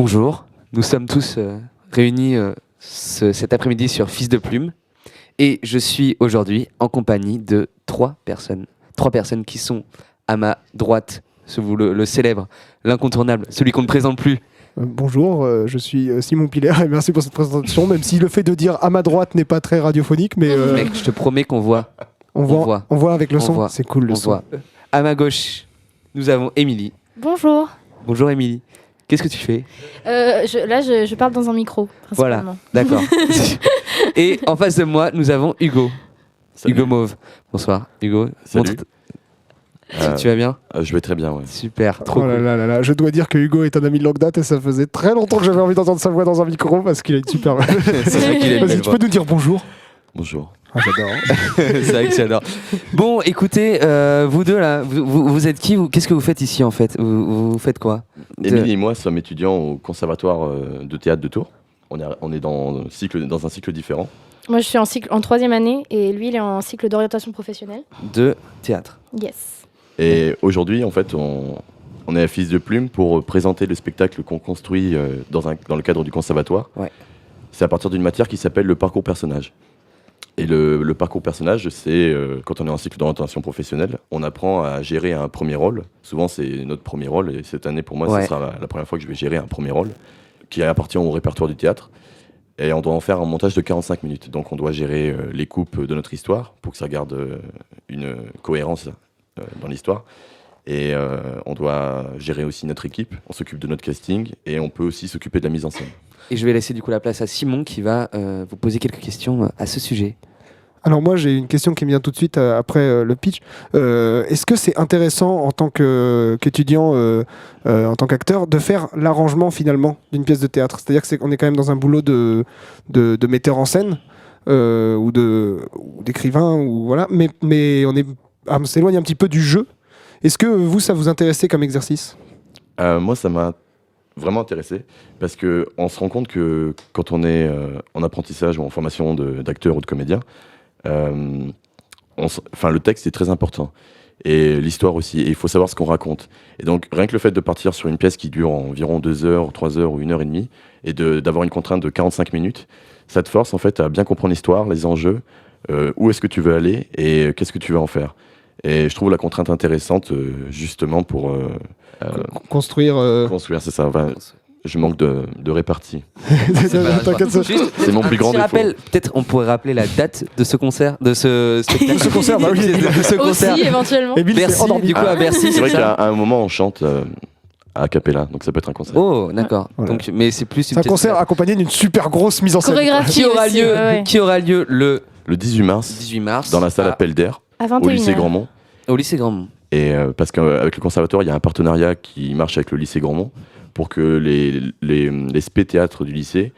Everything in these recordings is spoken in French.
Bonjour, nous sommes tous réunis cet après-midi sur Fils de Plume et je suis aujourd'hui en compagnie de trois personnes qui sont à ma droite, le célèbre, l'incontournable, celui qu'on ne présente plus. Bonjour, je suis Simon Piller et merci pour cette présentation, même si le fait de dire à ma droite n'est pas très radiophonique, mais... Mec, je te promets qu'on voit. On voit avec le son, c'est cool le son. Voit. À ma gauche, nous avons Émilie. Bonjour. Bonjour Émilie. Qu'est-ce que tu fais ? Je parle dans un micro, Voilà, principalement. d'accord. Et en face de moi, nous avons Hugo. Salut. Hugo Mauve. Bonsoir, Hugo. Salut. Tu vas bien ? Je vais très bien, ouais. Super, trop cool. Là. Je dois dire que Hugo est un ami de longue date et ça faisait très longtemps que j'avais envie d'entendre sa voix dans un micro parce qu'il a une super voix. C'est vrai qu'il a une belle Vas-y, tu peux nous dire bonjour ? Bonjour. Ah, j'adore. C'est vrai que j'adore. Bon, écoutez, vous deux là, vous êtes qui ? Qu'est-ce que vous faites ici en fait ? Vous faites quoi ? Émilie et moi sommes étudiants au Conservatoire de théâtre de Tours. On est dans un cycle différent. Moi, je suis en 3e année et lui, il est en cycle d'orientation professionnelle. De théâtre. Yes. Et aujourd'hui, en fait, on est à Fils de Plume pour présenter le spectacle qu'on construit dans le cadre du Conservatoire. Ouais. C'est à partir d'une matière qui s'appelle le parcours personnage. Et le parcours personnage, c'est quand on est en cycle d'orientation professionnelle, on apprend à gérer un premier rôle. Souvent, c'est notre premier rôle. Et cette année, pour moi, ce sera la première fois que je vais gérer un premier rôle qui appartient au répertoire du théâtre. Et on doit en faire un montage de 45 minutes. Donc, on doit gérer les coupes de notre histoire pour que ça garde une cohérence dans l'histoire. Et on doit gérer aussi notre équipe. On s'occupe de notre casting et on peut aussi s'occuper de la mise en scène. Et je vais laisser du coup la place à Simon qui va vous poser quelques questions à ce sujet. Alors moi j'ai une question qui me vient tout de suite après le pitch. Est-ce que c'est intéressant en tant qu'étudiant, en tant qu'acteur, de faire l'arrangement finalement d'une pièce de théâtre ? C'est-à-dire qu'on est quand même dans un boulot de metteur en scène ou d'écrivain, ou voilà, mais on s'éloigne un petit peu du jeu. Est-ce que ça vous intéressait comme exercice ? Moi ça m'a vraiment intéressé parce qu'on se rend compte que quand on est en apprentissage ou en formation d'acteur ou de comédien, le texte est très important et l'histoire aussi, et il faut savoir ce qu'on raconte. Et donc rien que le fait de partir sur une pièce qui dure environ 2 heures, 3 heures ou 1 heure et demie et d'avoir une contrainte de 45 minutes, ça te force en fait à bien comprendre l'histoire, les enjeux, où est-ce que tu veux aller et qu'est-ce que tu veux en faire. Et je trouve la contrainte intéressante justement pour construire, c'est ça. Enfin, je manque de répartie. C'est mon plus grand défaut. Peut-être on pourrait rappeler la date de ce concert, de ce spectacle. De ce concert, bah oui. De ce concert. Aussi, éventuellement. Merci, du coup, à Bercy. C'est vrai qu'à un moment, on chante a cappella, donc ça peut être un concert. Oh, d'accord. Voilà. Donc, mais c'est plus un concert accompagné d'une super grosse mise en scène. Chorégraphie qui aura lieu le 18 mars dans la salle Appel d'Air au lycée Grandmont. Au lycée Grandmont. Et parce qu'avec le conservatoire, il y a un partenariat qui marche avec le lycée Grandmont pour que les spé théâtres du lycée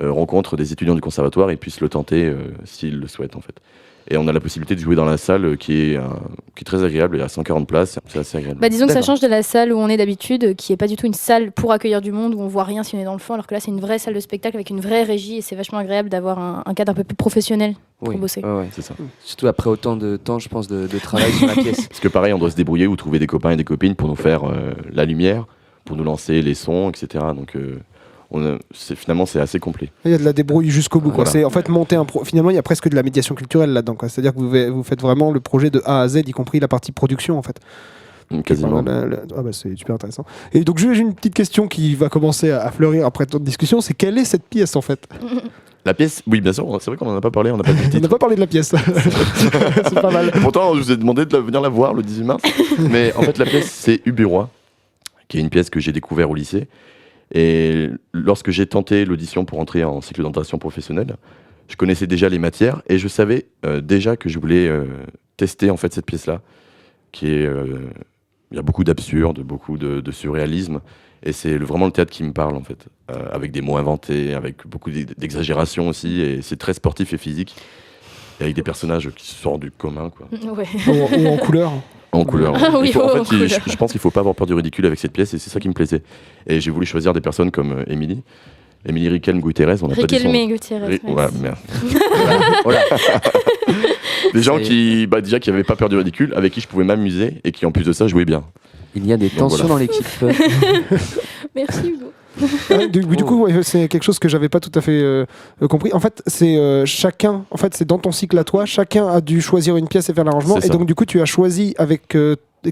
rencontrent des étudiants du conservatoire et puissent le tenter s'ils le souhaitent en fait. Et on a la possibilité de jouer dans la salle qui est très agréable et à 140 places, c'est assez agréable. Disons que ça change de la salle où on est d'habitude, qui est pas du tout une salle pour accueillir du monde, où on voit rien si on est dans le fond, alors que là c'est une vraie salle de spectacle avec une vraie régie et c'est vachement agréable d'avoir un cadre un peu plus professionnel pour bosser. Ouais. C'est ça. Surtout après autant de temps, je pense, de travail sur la pièce. Parce que pareil, on doit se débrouiller ou trouver des copains et des copines pour nous faire la lumière, pour nous lancer les sons, etc. Donc finalement c'est assez complet. Il y a de la débrouille jusqu'au bout. Voilà. C'est en fait monter finalement il y a presque de la médiation culturelle là-dedans. C'est-à-dire que vous faites vraiment le projet de A à Z, y compris la partie production en fait. Quasiment. C'est super intéressant. Et donc j'ai une petite question qui va commencer à fleurir après toute discussion, c'est quelle est cette pièce en fait ? La pièce, oui bien sûr, c'est vrai qu'on n'en a pas parlé, on n'a pas dit le On n'a titre. pas parlé de la pièce. C'est pas mal. Pourtant je vous ai demandé de venir la voir le 18 mars. Mais en fait la pièce c'est Uburois, qui est une pièce que j'ai découvert au lycée. Et lorsque j'ai tenté l'audition pour entrer en cycle d'orientation professionnelle, je connaissais déjà les matières et je savais déjà que je voulais tester en fait cette pièce-là, qui est il y a beaucoup d'absurde, beaucoup de surréalisme, et c'est vraiment le théâtre qui me parle en fait, avec des mots inventés, avec beaucoup d'exagération aussi, et c'est très sportif et physique, et avec des personnages qui sortent du commun quoi. Ouais. Ou en couleur. En couleur. Oui, En fait, je pense qu'il ne faut pas avoir peur du ridicule avec cette pièce et c'est ça qui me plaisait. Et j'ai voulu choisir des personnes comme Émilie Riquelme Gutiérrez. On n'a pas dit son nom. Riquelme Gutiérrez. Ouais, merde. Des gens qui n'avaient pas peur du ridicule, avec qui je pouvais m'amuser et qui en plus de ça jouaient bien. Il y a des tensions dans l'équipe. Merci Hugo. Du coup, ouais, c'est quelque chose que j'avais pas tout à fait compris. En fait, c'est chacun. En fait, c'est dans ton cycle à toi. Chacun a dû choisir une pièce et faire l'arrangement. C'est Et ça. donc, du coup, tu as choisi avec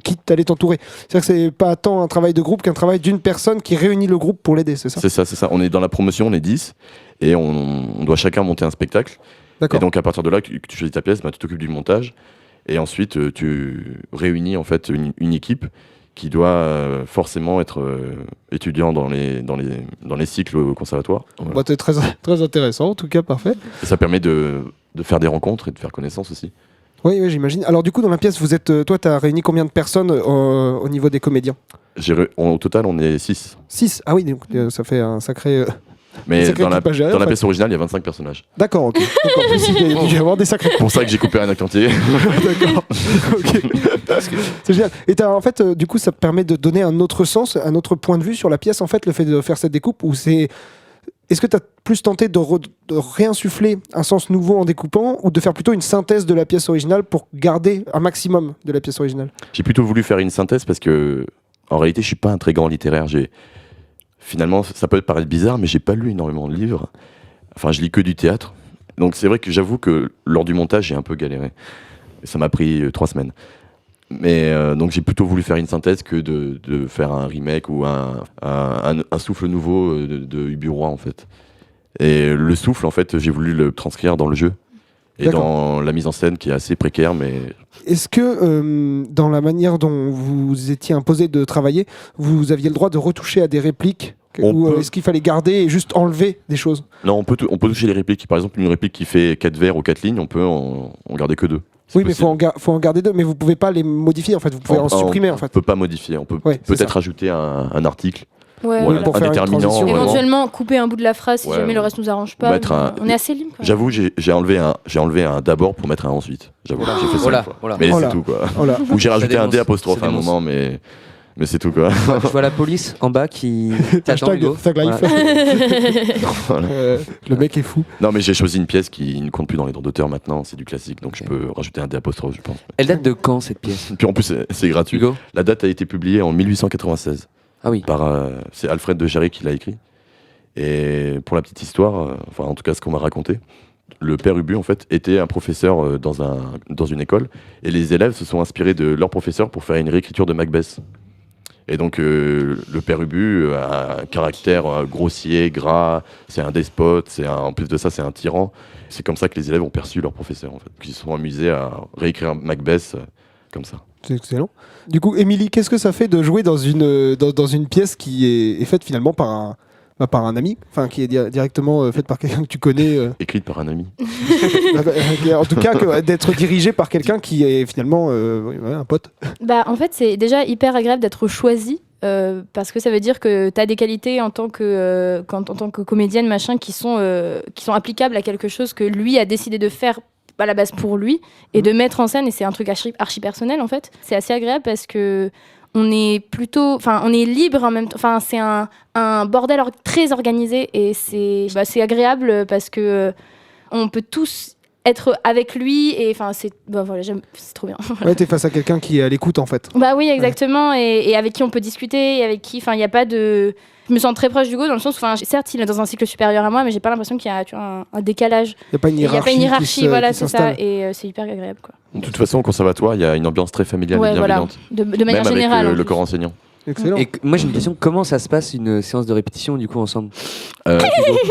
qui t'allais t'entourer. C'est-à-dire que c'est pas tant un travail de groupe qu'un travail d'une personne qui réunit le groupe pour l'aider, c'est ça? C'est ça. On est dans la promotion, on est 10 et on doit chacun monter un spectacle. Et D'accord. donc à partir de là, que tu choisis ta pièce, tu t'occupes du montage et ensuite tu réunis en fait une équipe qui doit forcément être étudiant dans les cycles au conservatoire. Voilà. Bah, c'est très, très intéressant, en tout cas, parfait. Et ça permet de faire des rencontres et de faire connaissance aussi. Oui, j'imagine. Alors, du coup, dans la pièce, toi, tu as réuni combien de personnes au niveau des comédiens? Au total, on est 6. 6. Ah oui, donc, ça fait un sacré. Mais sacré dans la équipe à gérer, en fait. pièce originale, il y a 25 personnages. D'accord, ok. Donc, en plus, il y a dû y avoir des sacrés. C'est pour ça que j'ai coupé un acte entier. D'accord. Ok. C'est génial. Et en fait, du coup, ça te permet de donner un autre sens, un autre point de vue sur la pièce, en fait, le fait de faire cette découpe, ou c'est. Est-ce que tu as plus tenté de réinsuffler un sens nouveau en découpant, ou de faire plutôt une synthèse de la pièce originale pour garder un maximum de la pièce originale? J'ai plutôt voulu faire une synthèse parce que, en réalité, je suis pas un très grand littéraire. Finalement, ça peut paraître bizarre, mais j'ai pas lu énormément de livres. Enfin, je lis que du théâtre. Donc c'est vrai que j'avoue que lors du montage, j'ai un peu galéré. Et ça m'a pris 3 semaines. Mais donc j'ai plutôt voulu faire une synthèse que de faire un remake ou un souffle nouveau de Ubu-Roi, en fait. Et le souffle, en fait, j'ai voulu le transcrire dans le jeu. Et D'accord. dans la mise en scène qui est assez précaire, mais Est-ce que dans la manière dont vous étiez imposé de travailler, vous aviez le droit de retoucher à des répliques? On Ou peut. est-ce qu'il fallait garder et juste enlever des choses? non, on peut toucher les répliques. Par exemple, une réplique qui fait 4 vers ou 4 lignes, on peut en garder que 2. Oui, mais faut en garder 2, mais vous pouvez pas les modifier, en fait. Vous pouvez en supprimer, en On fait. peut pas modifier. On peut Ouais, c'est peut-être ça. ajouter un article. Ouais, Voilà, voilà. pour faire une indéterminant. transition. vraiment. Éventuellement, couper un bout de la phrase si Ouais, jamais le reste nous arrange pas. mettre un- On est assez libre. quoi. J'avoue, j'ai enlevé un d'abord pour mettre un ensuite. J'avoue, j'ai fait ça. Voilà, une fois. voilà. Mais Voilà. c'est tout, quoi. Voilà. Ou j'ai rajouté un dénonce, D apostrophe ça à un dénonce. moment, mais c'est tout, quoi. Je vois la police en bas qui t'attend, Hashtag Hugo. Thug Life. Voilà. Le mec est fou. Non, mais j'ai choisi une pièce qui ne compte plus dans les droits d'auteur maintenant. C'est du classique, donc je peux rajouter un D apostrophe, je pense. Elle date de quand cette pièce, Puis en plus, c'est gratuit. Hugo? La date a été publiée en 1896. Ah oui. C'est Alfred de Jarry qui l'a écrit. Et pour la petite histoire, enfin en tout cas ce qu'on m'a raconté, le père Ubu en fait était un professeur dans une école et les élèves se sont inspirés de leur professeur pour faire une réécriture de Macbeth. Et donc le père Ubu a un caractère grossier, gras, c'est un despote, en plus de ça c'est un tyran. C'est comme ça que les élèves ont perçu leur professeur en fait, qu'ils se sont amusés à réécrire Macbeth comme ça. C'est excellent. Du coup, Émilie, qu'est-ce que ça fait de jouer dans une pièce qui est faite finalement par un ami, enfin qui est directement faite par quelqu'un que tu connais Écrite par un ami. en tout cas, d'être dirigé par quelqu'un qui est finalement un pote. Bah, en fait, c'est déjà hyper agréable d'être choisi. Parce que ça veut dire que tu as des qualités en tant que comédienne machin qui sont applicables à quelque chose que lui a décidé de faire à la base pour lui et de mettre en scène, et c'est un truc archi personnel en fait. C'est assez agréable parce que on est libre en même temps. Enfin, c'est un bordel très organisé et c'est agréable parce que on peut tous être avec lui et enfin c'est trop bien. Ouais, t'es face à quelqu'un qui est à l'écoute en fait. Bah oui, exactement, et avec qui on peut discuter, et avec qui, enfin, il y a pas de. Je me sens très proche d'Hugo dans le sens où, certes, il est dans un cycle supérieur à moi, mais j'ai pas l'impression qu'il y a un décalage. Il n'y a pas une Il y a pas hiérarchie. une hiérarchie, qui voilà, qui c'est ça, s'installe. et c'est hyper agréable, quoi. De toute façon, au conservatoire, il y a une ambiance très familiale Ouais, et voilà, bienveillante. de manière Même générale. avec en le plus. corps enseignant. Excellent. Et moi j'ai une question, comment ça se passe une séance de répétition du coup ensemble? Hugo,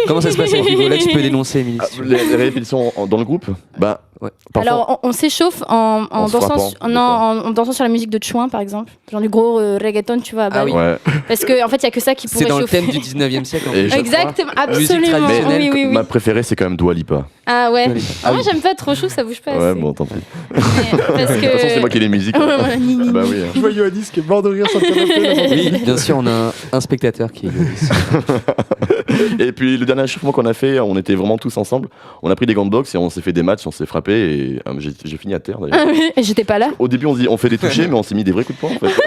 comment ça se passe avec Hugo? Là tu peux dénoncer, Émilie. si tu veux. Les répétitions dans le groupe, bah, Ouais. parfois, Alors, on s'échauffe en En se dansant, frappant, des fois. en dansant sur la musique de Chouin, par exemple. Genre du gros reggaeton, tu vois. à Bali. oui. ouais. Parce qu'en fait, il y a que ça qui C'est pourrait dans le chauffer. thème du 19e siècle. En Et fait, je Exactement, crois. Musique absolument. traditionnelle, Oui, oui, oui. Ma préférée, c'est quand même Dua Lipa. Ah ouais. Ah Moi, oui. j'aime pas trop chou, ça bouge pas. Ouais, assez. bon, tant pis. Mais parce De que... toute façon, c'est moi qui ai les musiques. Ouais, voilà, ni, ni, Bah ni. oui. Je vois Yoannis qui est mort de rire sur le canapé. Oui, bien sûr, on a un spectateur qui est Et puis, le dernier échauffement qu'on a fait, on était vraiment tous ensemble. On a pris des gants de boxe et on s'est fait des matchs, on s'est frappé et j'ai fini à terre d'ailleurs. Ah oui, j'étais pas là. Au début, on se dit on fait des touchés, mais on s'est mis des vrais coups de poing en fait.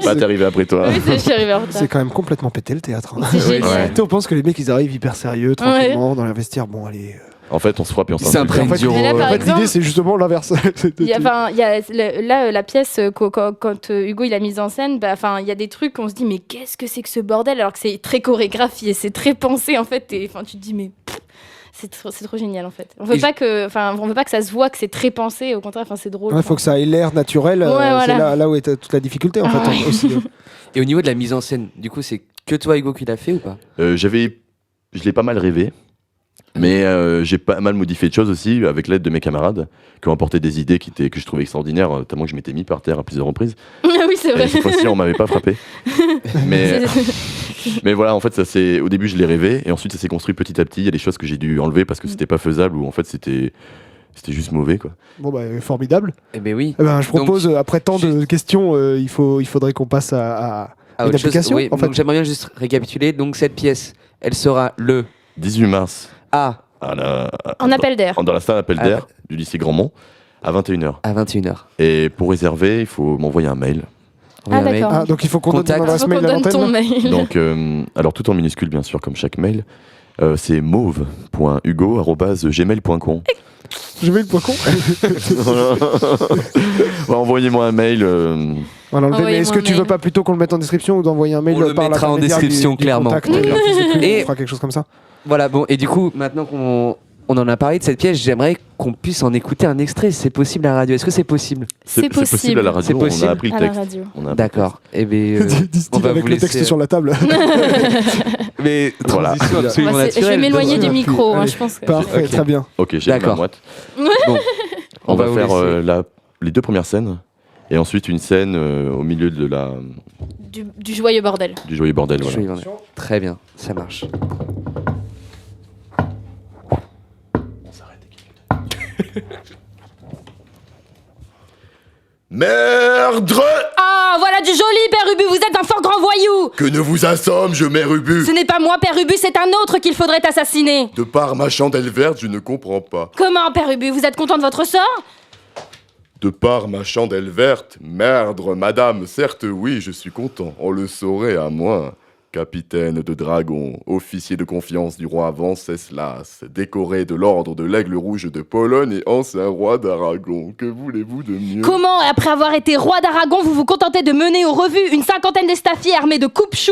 Bah, t'es arrivé après toi. Oui, je suis arrivée en retard. C'est quand même complètement pété le théâtre. Hein. C'est génial. Ouais. Tu sais, on pense que les mecs ils arrivent hyper sérieux, tranquillement, dans leur vestiaire. Bon, allez. En fait, on se frappe et on C'est s'insulte. un prêt En fait, dur. Mais là, par exemple- l'idée, c'est justement l'inverse. Il y a, la pièce, quand Hugo il a mise en scène, il y a des trucs qu'on se dit, mais qu'est-ce que c'est que ce bordel? Alors que c'est très chorégraphié, c'est très pensé en fait. Tu te dis, mais pff, c'est trop génial en fait. On veut pas que ça se voit que c'est très pensé, au contraire, c'est drôle. Il faut que ça ait l'air naturel. Ouais, c'est voilà. là où est toute la difficulté, en Ah fait, ouais. aussi. Et au niveau de la mise en scène, du coup, c'est que toi, Hugo, qui l'a fait ou pas? Je l'ai pas mal rêvé, mais j'ai pas mal modifié de choses aussi avec l'aide de mes camarades qui ont apporté des idées que je trouvais extraordinaires, tellement que je m'étais mis par terre à plusieurs reprises. Oui, c'est vrai. Et cette fois-ci, on m'avait pas frappé. Mais voilà, en fait, au début, je l'ai rêvé, et ensuite, ça s'est construit petit à petit. Il y a des choses que j'ai dû enlever parce que c'était pas faisable, ou en fait, c'était juste mauvais, quoi. Bon, formidable. Eh ben oui. Eh ben, je propose, Donc, après tant de questions, il faudrait qu'on passe à Ah, une autre chose, application, oui, en fait. donc j'aimerais bien juste récapituler. Donc cette pièce, elle sera le 18 mars, A En appel d'air. dans la salle appel d'air du lycée Grandmont, à 21h. à 21h. Et pour réserver, il faut m'envoyer un mail. Ah, d'accord. Ah, donc il faut qu'on donne Contact. ton adresse Faut mail qu'on à donne ton l'antenne. mail. Donc, alors tout en minuscule, bien sûr, comme chaque mail. C'est mauve.hugo@gmail.com. Je vais le point con. Envoyez-moi un mail. Voilà, mais Envoyez-moi est-ce que un tu mail. veux pas plutôt qu'on le mette en description ou d'envoyer un mail On le par mettra en l'intermédiaire description, du clairement. contact, du fils de pute, Et- on fera quelque chose comme ça. Voilà, bon, et du coup, maintenant qu'on en a parlé de cette pièce, j'aimerais qu'on puisse en écouter un extrait. C'est possible à la radio? Est-ce que c'est possible? C'est possible. à la radio. C'est possible. On a appris À le la texte. radio. On a appris D'accord. Eh bien, Dit-il on va avec vous le laisser. texte sur la table. Mais Voilà. transition absolument Moi, je vais naturelle. m'éloigner du Allez. micro, je pense. Que... Parfait, Ok. très bien. Ok, j'ai ma D'accord. moite. Bon, On va vous faire laisser. les deux premières scènes. Et ensuite une scène au milieu de Du joyeux bordel. du joyeux bordel. Voilà. Je vais y aller. Très bien, ça marche. Merde! Ah, voilà du joli, Père Ubu, vous êtes un fort grand voyou. Que ne vous assomme, je mets Ubu. Ce n'est pas moi, Père Ubu, c'est un autre qu'il faudrait assassiner. De par ma chandelle verte, je ne comprends pas. Comment, Père Ubu, vous êtes content de votre sort? De par ma chandelle verte, merde, madame, certes oui, je suis content, on le saurait à moi. Capitaine de dragon, officier de confiance du roi Venceslas, décoré de l'ordre de l'Aigle Rouge de Pologne et ancien roi d'Aragon. Que voulez-vous de mieux? Comment, après avoir été roi d'Aragon, vous vous contentez de mener aux revues une cinquantaine d'estafiers armés de coupe-choux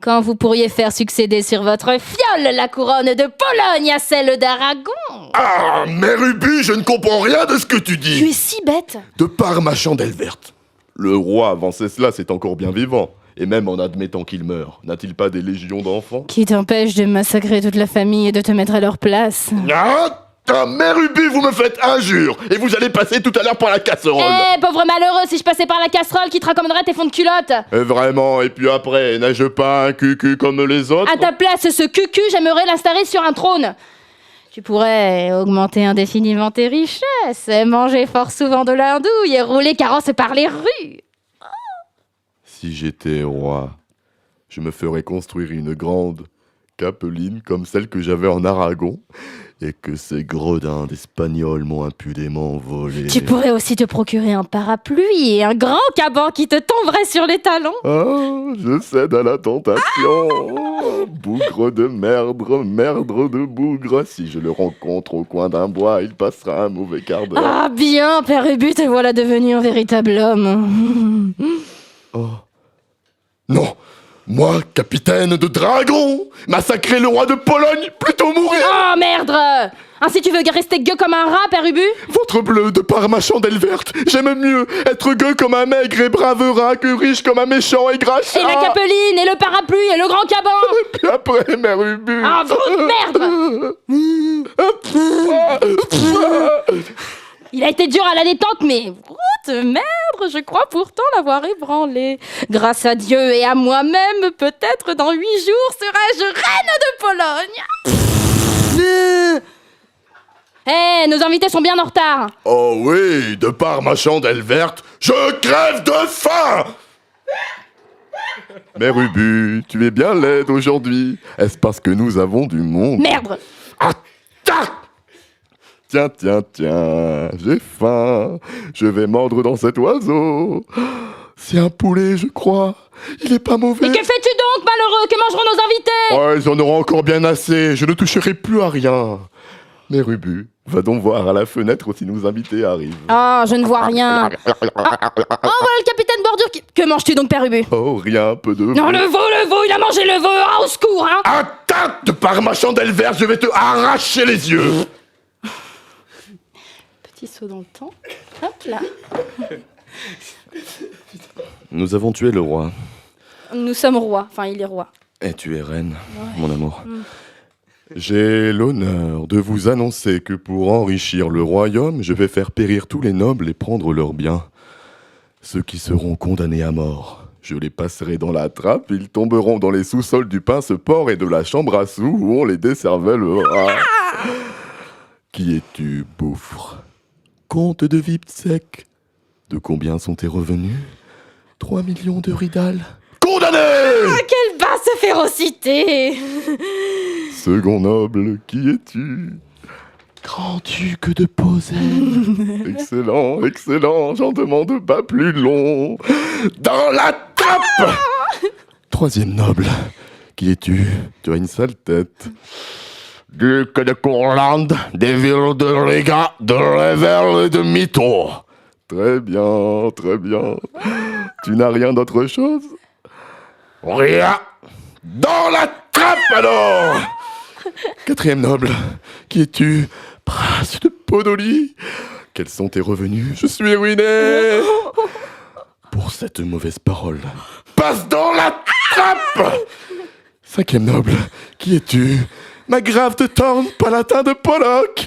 quand vous pourriez faire succéder sur votre fiole la couronne de Pologne à celle d'Aragon? Ah, mère Ubu, je ne comprends rien de ce que tu Tu dis. es si bête. De par ma chandelle verte. Le roi Venceslas est encore bien vivant. Et même en admettant qu'il meurt, n'a-t-il pas des légions d'enfants? Qui t'empêche de massacrer toute la famille et de te mettre à leur place? Ah, ta mère Ubu, vous me faites injure. Et vous allez passer tout à l'heure par la casserole. Eh, pauvre malheureux, si je passais par la casserole, qui te raccommoderait tes fonds de culotte? Vraiment, et puis après, n'ai-je pas un cucu comme les autres? À ta place, ce cucu, j'aimerais l'installer sur un trône. Tu pourrais augmenter indéfiniment tes richesses, manger fort souvent de l'andouille et rouler carrosse par les rues. Si j'étais roi, je me ferais construire une grande capeline comme celle que j'avais en Aragon et que ces gredins d'Espagnols m'ont impudemment volé. Tu pourrais aussi te procurer un parapluie et un grand caban qui te tomberait sur les talons. Ah, je cède à la tentation. Bougre de merdre, merdre de bougre. Si je le rencontre au coin d'un bois, il passera un mauvais quart d'heure. Ah bien, Père Ubu, te voilà devenu un véritable homme. Oh. Non, moi, capitaine de dragon, massacrer le roi de Pologne, plutôt mourir. Oh merde! Ainsi tu veux rester gueux comme un rat, Père Ubu? Votre bleu de par ma chandelle verte, j'aime mieux être gueux comme un maigre et brave rat que riche comme un méchant et gras chat. Et la capeline, et le parapluie, et le grand caban! Puis après, mère Ubu. Ah, merde! Il a été dur à la détente, mais... merde, je crois pourtant l'avoir ébranlé. Grâce à Dieu et à moi-même, peut-être dans 8 jours serai-je reine de Pologne. Eh, nos invités sont bien en retard. Oh oui, de par ma chandelle verte, je crève de faim. Mère Ubu, tu es bien laide aujourd'hui. Est-ce parce que nous avons du monde? Merde. Ah, tac! Tiens, tiens, tiens, j'ai faim. Je vais mordre dans cet oiseau. C'est un poulet, je crois. Il est pas mauvais. Et que fais-tu donc, malheureux? Que mangeront nos invités? Oh, ils en auront encore bien assez. Je ne toucherai plus à rien. Mais Rubu, va donc voir à la fenêtre si nos invités arrivent. Ah, je ne vois rien. Oh, voilà le capitaine Bordure qui... Que manges-tu donc, Père Ubu? Oh, rien, un peu de... Non, le veau, il a mangé le veau. Ah, au secours, hein. Attends, par ma chandelle verte, je vais te arracher les yeux. Petit saut dans le temps. Hop là. Nous avons tué le roi. Nous sommes rois. Enfin, il est roi. Et tu es reine, mon amour. J'ai l'honneur de vous annoncer que pour enrichir le royaume, je vais faire périr tous les nobles et prendre leurs biens. Ceux qui seront condamnés à mort, je les passerai dans la trappe, ils tomberont dans les sous-sols du Pince-Port et de la chambre à sous où on les décervellera. Qui es-tu, bouffre? Comte de Vipsec. De combien sont tes revenus? 3 millions de ridal. Condamné! Quelle basse férocité. Second noble, qui es-tu? Grand-duc de Posen. Excellent, excellent, j'en demande pas plus long. Dans la trappe! Troisième noble, qui es-tu? Tu as une sale tête. Duc de Courlande, des villes de Riga, de Revel et de Mito. Très bien, très bien. Tu n'as rien d'autre chose? Rien. Dans la trappe alors! Quatrième noble, qui es-tu? Prince de Podoli. Quels sont tes revenus? Je suis ruiné. Pour cette mauvaise parole, passe dans la trappe! Cinquième noble, qui es-tu? Margrave de Thorn, palatin de Pollock.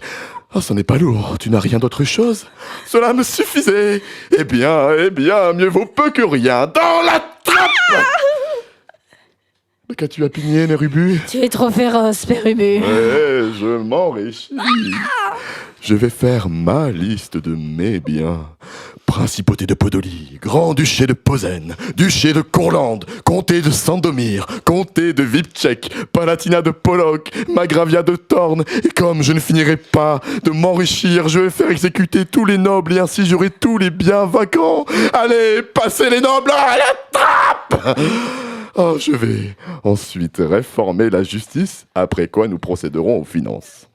Oh, ce n'est pas lourd, tu n'as rien d'autre chose? Cela me suffisait. Eh bien, mieux vaut peu que rien. Dans la trappe! Mais qu'as-tu à pigner, Nérubu? Tu es trop féroce, Père Ubu. Je m'enrichis. Je vais faire ma liste de mes biens. Principauté de Podoli, Grand-Duché de Posen, Duché de Courlande, Comté de Sandomir, Comté de Viptchek, Palatinat de Pollock, Magravia de Thorn. Et comme je ne finirai pas de m'enrichir, je vais faire exécuter tous les nobles et ainsi j'aurai tous les biens vacants. Allez, passez les nobles à la trappe! Oh, je vais ensuite réformer la justice, après quoi nous procéderons aux finances.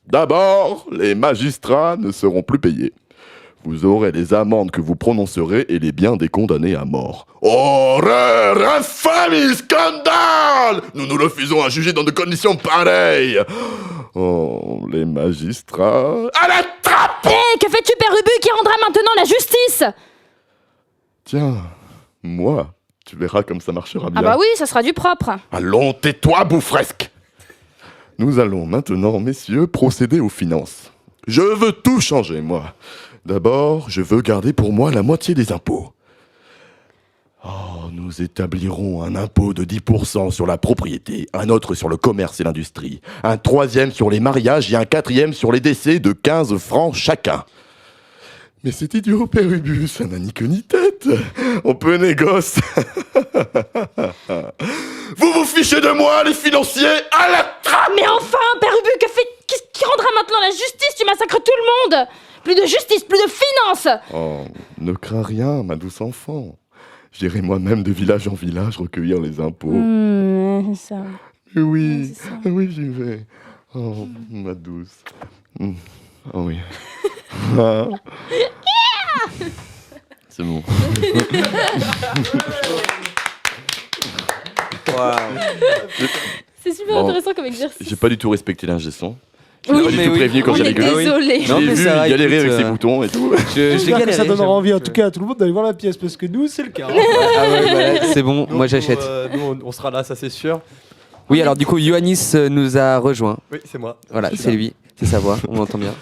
D'abord, les magistrats ne seront plus payés. Vous aurez les amendes que vous prononcerez et les biens des condamnés à mort. Horreur, infamie, scandale! Nous nous refusons à juger dans de conditions pareilles. Oh, les magistrats... À la trappe! Hé, que fais-tu, Père Ubu, qui rendra maintenant la justice? Tiens, moi, tu verras comme ça marchera bien. Ah bah oui, ça sera du propre. Allons, tais-toi, bouffresque! Nous allons maintenant, messieurs, procéder aux finances. Je veux tout changer, moi. D'abord, je veux garder pour moi la moitié des impôts. Oh, nous établirons un impôt de 10% sur la propriété, un autre sur le commerce et l'industrie, un troisième sur les mariages et un quatrième sur les décès de 15 francs chacun. Mais c'est idiot, Père Ubu, ça n'a ni queue ni tête. On peut négocier. Vous vous fichez de moi, les financiers, à la trappe! Mais enfin, Père Ubu, qui rendra maintenant la justice? Tu massacres tout le monde. Plus de justice, plus de finances. Oh, ne crains rien, ma douce enfant. J'irai moi-même de village en village recueillir les impôts. C'est ça. Oui, c'est ça. oui, j'y vais. Oh, ma douce. Oh oui. Ah. C'est bon. C'est super Bon, intéressant comme exercice. J'ai pas du tout respecté l'ingé son. J'ai Oui, pas du mais tout oui. prévenu quand On j'allais est gueuler. désolé. Non, J'ai mais vu ça va, galérer écoute, avec ses boutons et tout. J'ai J'espère que galéré, ça donnera j'avoue. envie en tout cas à tout le monde d'aller voir la pièce parce que nous c'est le cas. Ah ouais, voilà, c'est bon, Nous, moi j'achète. Nous, on sera là, ça c'est sûr. Oui, alors du coup, Ioannis nous a rejoint. Oui, c'est moi. Voilà, Je suis c'est là. lui, c'est sa voix, on l'entend bien.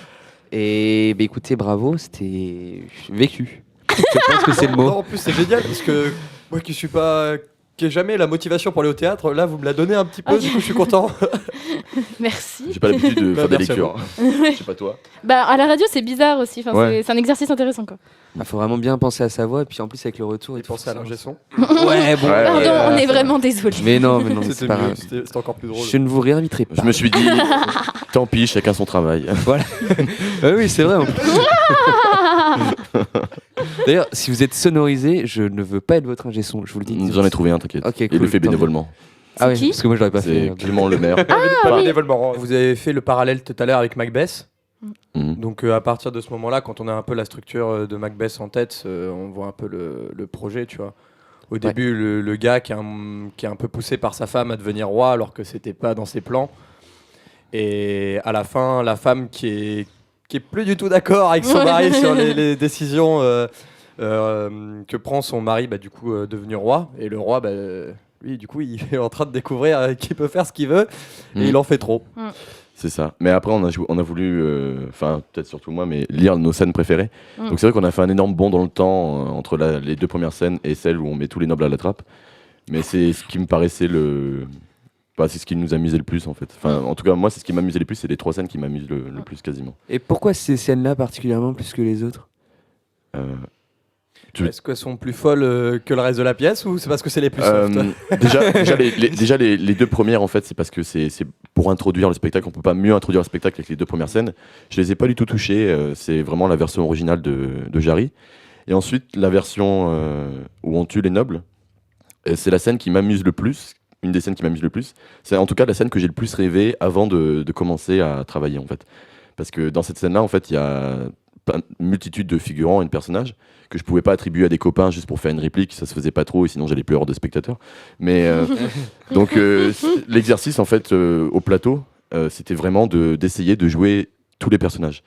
Et bah, écoutez, bravo, c'était vécu. Je pense que c'est le Non, mot. en plus, c'est génial parce que moi qui suis pas. Qui ai jamais la motivation pour aller au théâtre, là vous me la donnez un petit peu, du coup je suis content. Merci. J'ai pas l'habitude de faire des Merci à lectures. Je sais pas toi. Bah, à la radio, c'est bizarre aussi. Enfin, Ouais. c'est un exercice intéressant, quoi. Bah, faut vraiment bien penser à sa voix, et puis en plus avec le retour. Et pensez à l'ingé son. Ouais, bon. Ouais, Pardon, ouais, on est vraiment désolé. Mais non, c'est C'était pas mieux, grave. c'était encore plus drôle. Je ne vous réinviterai pas. Je me suis dit, tant pis, chacun son travail. Oui, c'est vrai. En plus. D'ailleurs, si vous êtes sonorisé, je ne veux pas être votre ingé son, je vous le dis. J'en ai trouvé un, t'inquiète. Ok, Il cool, le fait tant mieux. bénévolement. Ah oui, qui parce que moi je l'aurais pas fait. C'est Clément Lemaire. Pas bénévolement. Vous avez fait le parallèle tout à l'heure avec Macbeth. Mhm. Donc à partir de ce moment-là, quand on a un peu la structure de Macbeth en tête, on voit un peu le projet, tu vois. Au début, le gars qui est un peu poussé par sa femme à devenir roi alors que c'était pas dans ses plans. Et à la fin, la femme qui est plus du tout d'accord avec son mari sur les décisions que prend son mari, du coup devenu roi. Et le roi, lui, du coup, il est en train de découvrir qu'il peut faire ce qu'il veut et il en fait trop. C'est ça. Mais après, on a voulu, enfin, peut-être surtout moi, mais lire nos scènes préférées. Donc c'est vrai qu'on a fait un énorme bond dans le temps entre les 2 premières scènes et celle où on met tous les nobles à la trappe. Mais c'est ce qui me paraissait c'est ce qui nous amusait le plus en fait. Enfin, en tout cas, moi, c'est ce qui m'amusait le plus. C'est les 3 scènes qui m'amusent le plus quasiment. Et pourquoi ces scènes-là particulièrement plus que les autres? Est-ce qu'elles sont plus folles que le reste de la pièce ou c'est parce que c'est les plus soft? Déjà les 2 premières en fait, c'est parce que c'est pour introduire le spectacle. On peut pas mieux introduire le spectacle avec les 2 premières scènes. Je les ai pas du tout touchées. C'est vraiment la version originale de Jarry. Et ensuite la version où on tue les nobles. C'est la scène qui m'amuse le plus. Une des scènes qui m'amuse le plus. C'est en tout cas la scène que j'ai le plus rêvé avant de commencer à travailler en fait. Parce que dans cette scène-là, en fait, il y a une multitude de figurants et de personnages que je pouvais pas attribuer à des copains juste pour faire une réplique, ça se faisait pas trop et sinon j'allais plus avoir de spectateurs. Mais donc l'exercice en fait au plateau, c'était vraiment d'essayer de jouer tous les personnages,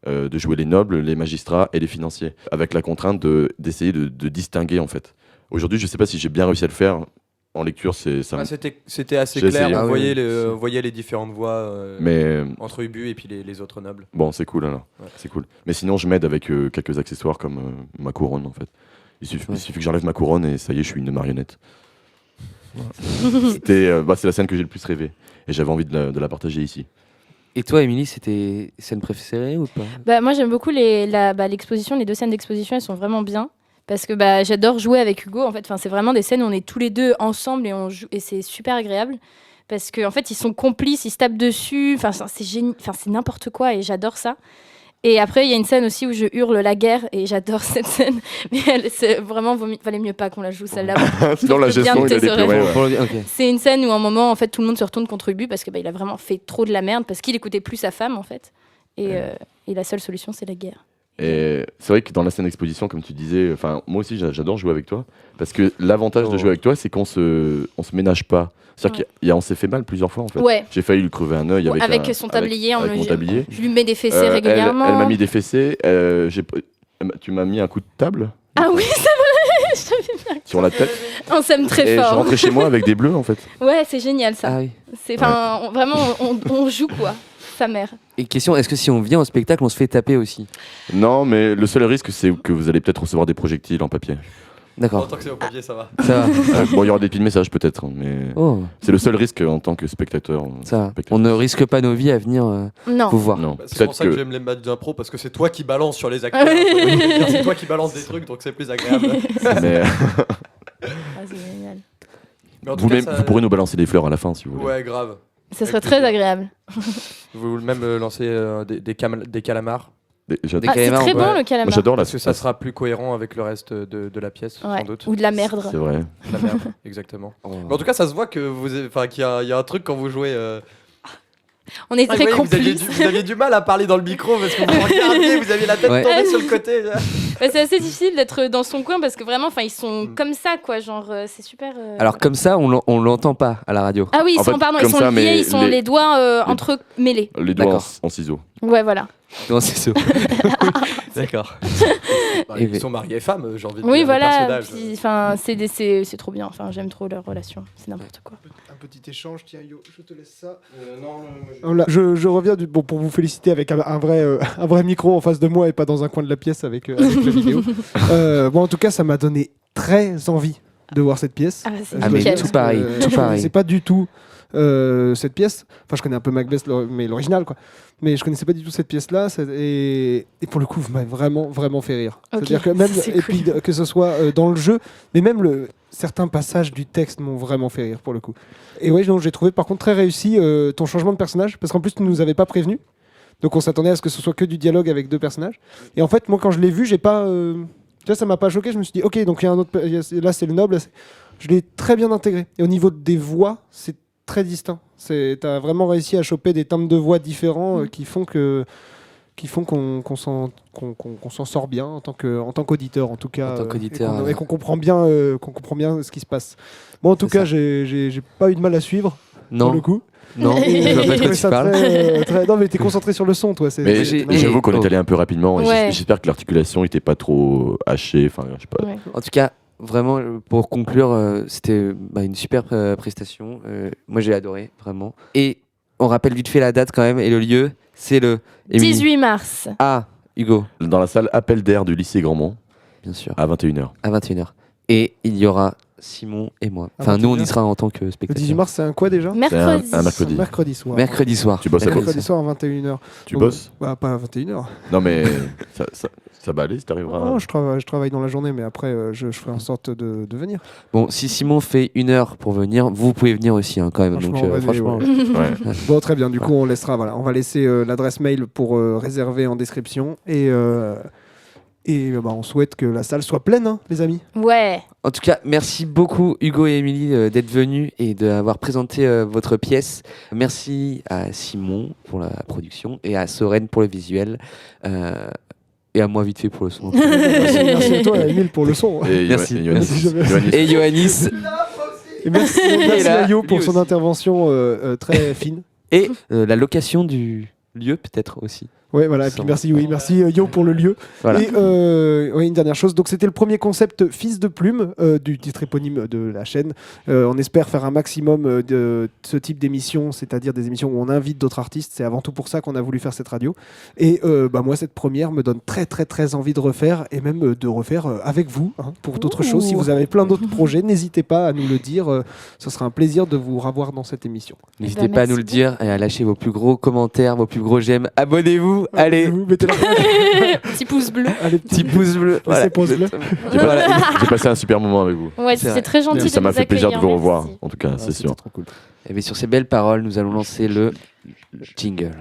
de jouer les nobles, les magistrats et les financiers, avec la contrainte d'essayer de distinguer en fait. Aujourd'hui, je sais pas si j'ai bien réussi à le faire. En lecture, c'était assez J'ai clair. essayé. On voyait les différentes voix entre Ubu et puis les autres nobles. Bon, c'est cool alors. Ouais. C'est cool. Mais sinon, je m'aide avec quelques accessoires comme ma couronne en fait. Il suffit que j'enlève ma couronne et ça y est, je suis une marionnette. C'est la scène que j'ai le plus rêvé et j'avais envie de la partager ici. Et toi, Émilie, c'était scène préférée ou pas? Moi j'aime beaucoup l'exposition, les 2 scènes d'exposition, elles sont vraiment bien. Parce que j'adore jouer avec Hugo. En fait, c'est vraiment des scènes où on est tous les 2 ensemble et on joue, et c'est super agréable. Parce qu'en fait, ils sont complices, ils se tapent dessus. C'est n'importe quoi et j'adore ça. Et après, il y a une scène aussi où je hurle la guerre et j'adore cette scène. Mais c'est vraiment, valait mieux pas qu'on la joue celle-là. Sinon, la gestion, il allait pleurer. Ouais. Okay. C'est une scène où, à un moment, en fait, tout le monde se retourne contre Ubu parce que il a vraiment fait trop de la merde parce qu'il écoutait plus sa femme, en fait. Et la seule solution, c'est la guerre. Et c'est vrai que dans la scène d'exposition, comme tu disais, moi aussi j'adore jouer avec toi, parce que l'avantage de jouer avec toi, c'est qu'on se ménage pas. C'est-à-dire qu'on s'est fait mal plusieurs fois en fait. Ouais. J'ai failli lui crever un œil avec son tablier. avec mon tablier. Je lui mets des fessées régulièrement. Elle m'a mis des fessées. Tu m'as mis un coup de table. Ah oui, c'est vrai. Sur la tête. On s'aime très et fort. je rentrais chez moi avec des bleus en fait. Ouais, c'est génial ça. Ah oui. Vraiment, on joue quoi. Sa mère. Et question, est-ce que si on vient au spectacle, on se fait taper aussi? Non, mais le seul risque, c'est que vous allez peut-être recevoir des projectiles en papier. D'accord. Tant que c'est au papier, ça va. Ça va. Bon, il y aura des petits messages peut-être, mais c'est le seul risque en tant que spectateur. Ça va. On ne risque pas nos vies à venir vous voir. Non. C'est pour ça que j'aime les matchs d'impro parce que c'est toi qui balances sur les acteurs. C'est toi qui balances des trucs, donc c'est plus agréable. Mais c'est génial. Mais en tout cas, vous pourrez nous balancer des fleurs à la fin si vous voulez. Ouais, grave. Ça serait très agréable. Vous voulez même lancer des calamars. C'est très bon le calamar. Moi, j'adore parce que ça sera plus cohérent avec le reste de la pièce, sans doute. Ou de la merde. C'est vrai. De la merde, exactement. Mais en tout cas, ça se voit que qu'il y a un truc quand vous jouez. On est très complices. Vous aviez du mal à parler dans le micro parce que vous regardiez, vous aviez la tête tombée sur le côté. C'est assez difficile d'être dans son coin parce que vraiment, ils sont comme ça, quoi. Genre, c'est super. Alors comme ça, on l'entend pas à la radio. Ah oui, ils sont liés, ils sont les doigts entremêlés. Les doigts en ciseaux. Ouais, voilà. Non, c'est ça. D'accord. Ils sont mariés femmes, j'ai envie de dire. Oui, voilà. C'est trop bien. J'aime trop leur relation. C'est n'importe quoi. Un petit échange. Tiens, Yo, je te laisse ça. Je reviens pour vous féliciter avec un vrai micro en face de moi et pas dans un coin de la pièce avec la vidéo. En tout cas, ça m'a donné très envie de voir cette pièce. Mais tout pareil. C'est pas du tout cette pièce. Enfin, je connais un peu Macbeth, mais l'original, quoi. Mais je connaissais pas du tout cette pièce-là. Et pour le coup, vous m'avez vraiment fait rire. Okay. C'est-à-dire que même, puis que ce soit dans le jeu, mais même certains passages du texte m'ont vraiment fait rire pour le coup. Et ouais, donc j'ai trouvé par contre très réussi ton changement de personnage, parce qu'en plus tu nous avais pas prévenu. Donc on s'attendait à ce que ce soit que du dialogue avec 2 personnages. Et en fait, moi quand je l'ai vu, j'ai pas, tu vois, ça m'a pas choqué. Je me suis dit, ok, donc il y a un autre, là c'est le noble. je l'ai très bien intégré. Et au niveau des voix, c'est très distinct. T'as vraiment réussi à choper des timbres de voix différents qui font qu'on s'en sort bien en tant qu'auditeur, en tout cas, En tant qu'auditeur, et qu'on comprend bien ce qui se passe. Moi, en tout C'est cas, ça. j'ai pas eu de mal à suivre pour Non, le coup. non, je vois pas de quoi trouvais tu ça parles. non, mais t'es concentré sur le son, toi. Mais j'avoue qu'on Oh. est allé un peu rapidement. Et Ouais. j'espère que l'articulation était pas trop hachée. Enfin, je sais pas. Ouais. En tout cas, vraiment, pour conclure, c'était une super prestation. Moi, j'ai adoré, vraiment. Et on rappelle vite fait la date quand même et le lieu. C'est le 18 mars. Ah, Hugo, Dans la salle Appel d'air du lycée Grandmont bien sûr, à 21h. à 21h. Et il y aura Simon et moi. À Enfin, nous, on 21h. y sera en tant que Le spectateur. 18 mars, c'est un quoi déjà Mercredi. un mercredi. Mercredi soir. Mercredi soir. Tu bosses à quoi Mercredi soir à 21h. Tu bosses Bah, pas à 21h. Non, mais ça va aller si t'arriveras. Non, je travaille dans la journée, mais après, je ferai en sorte de venir. Bon, si Simon fait 1 heure pour venir, vous pouvez venir aussi, hein, quand même. Donc, Franchement, vas-y, franchement, ouais. Ouais. Bon, très bien. Du coup, on laissera. Voilà, on va laisser l'adresse mail pour réserver en description et on souhaite que la salle soit pleine, hein, les amis. Ouais. En tout cas, merci beaucoup Hugo et Émilie d'être venus et d'avoir présenté votre pièce. Merci à Simon pour la production et à Soren pour le visuel et à moi vite fait pour le son. Merci à toi, Emile, pour le son. Et Merci. Ioannis. Et Ioannis Et merci là, à Yo lui pour son aussi. intervention très fine. et la location du lieu peut-être aussi. Ouais, voilà. Et puis merci Yo pour le lieu. Voilà. Et une dernière chose. Donc c'était le premier concept Fils de plume du titre éponyme de la chaîne. On espère faire un maximum de ce type d'émissions, c'est-à-dire des émissions où on invite d'autres artistes. C'est avant tout pour ça qu'on a voulu faire cette radio. Et moi, cette première me donne très très très envie de refaire et même de refaire avec vous pour d'autres choses. Si vous avez plein d'autres projets, n'hésitez pas à nous le dire. Ce sera un plaisir de vous revoir dans cette émission. N'hésitez bah, pas à merci nous le dire et à lâcher vos plus gros commentaires, vos plus gros j'aime. Abonnez-vous, allez, Vous mettez la Petit pouce bleu. allez, petit pouce bleu. Laissez pause bleue. J'ai passé un super moment avec vous. Ouais, C'est c'est vrai. très gentil. Ça de m'a nous fait plaisir de accueillir, vous revoir, merci. en tout cas, c'est sûr. Trop cool. Et bien sur ces belles paroles, nous allons lancer le jingle.